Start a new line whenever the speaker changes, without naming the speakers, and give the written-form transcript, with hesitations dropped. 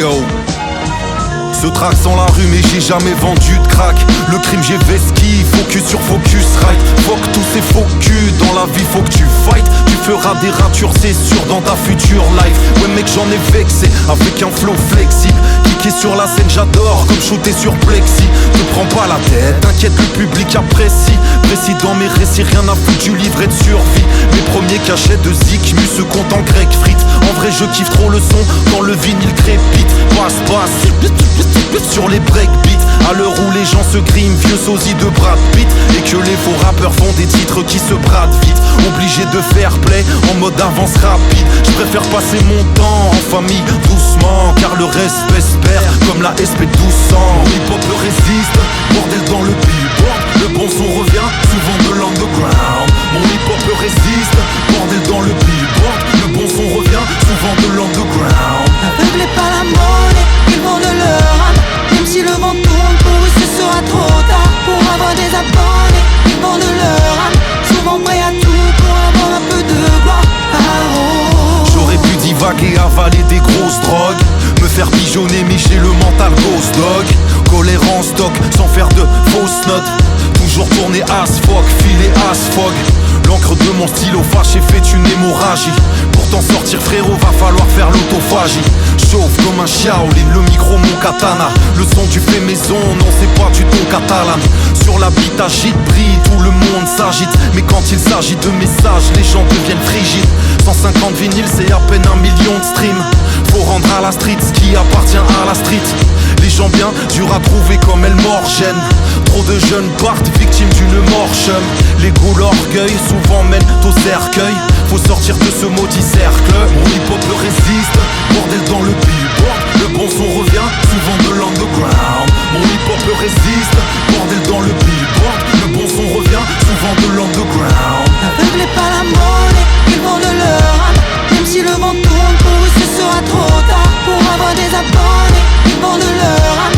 yo. Ce track sans la rue mais j'ai jamais vendu de crack. Le crime j'ai vesquille, focus sur focus right. Fuck tous ces faux culs, dans la vie faut que tu fight. Tu feras des ratures c'est sûr dans ta future life. Ouais mec j'en ai vexé avec un flow flexible. Kicker sur la scène j'adore comme shooter sur plexi. Ne prends pas la tête, t'inquiète le public apprécie. Précis dans mes récits, rien à foutre du livret de survie. Mes premiers cachets de zik, j'm'eus ce compte en grec frites. En vrai je kiffe trop le son quand le vinyle crépite. Passe sur les breakbeats. À l'heure où les gens se griment, vieux sosie de Brad Pitt. Et que les faux rappeurs font des titres qui se bradent vite. Obligé de faire play en mode avance rapide. Je préfère passer mon temps en famille doucement, car le respect se perd comme la SP1200. Mon hip-hop résiste, bordel dans le billboard. Le bon son revient souvent de l'underground. Mon hip-hop résiste, bordel dans le billboard. Le bon son revient souvent de l'underground.
Aveuglés par la monnaie, ils vendent leur âme. Même si le vent tourne, pour eux ce sera trop tard. Pour avoir des abonnés, ils vendent leur âme. Souvent prêts à tout pour avoir un peu de gloire. Ah, oh.
J'aurais pu divaguer, avaler des grosses drogues, me faire pigeonner mais j'ai le mental ghost dog. Colère en stock sans faire de fausses notes. Toujours tourner as fuck, filer as fog. L'encre de mon stylo fâché fait une hémorragie. Pour t'en sortir frérot va falloir faire l'autophagie. Chauffe comme un Shaolin, le micro mon katana. Le son du fait maison, non c'est pas du ton catalan. Sur la bite agite, brille, tout le monde s'agite. Mais quand il s'agit de messages, les gens deviennent frigides. 150 vinyles c'est à peine 1 million de streams. Faut rendre à la street ce qui appartient à la street. Les gens bien durs à trouver comme El Morgène. Trop de jeunes partent victimes d'une mort chum. L'ego, l'orgueil souvent mènent au cercueil. Faut sortir de ce maudit cercle. Mon hip-hop résiste, bordel dans le billboard. Le bon son revient souvent de l'underground. Mon hip-hop résiste, bordel dans le billboard. Le bon son revient souvent de l'underground.
Aveuglés par la monnaie, ils vendent leur âme. Même si le vent tourne, pour eux ce sera trop tard. Pour avoir des abonnés, ils vendent leur âme.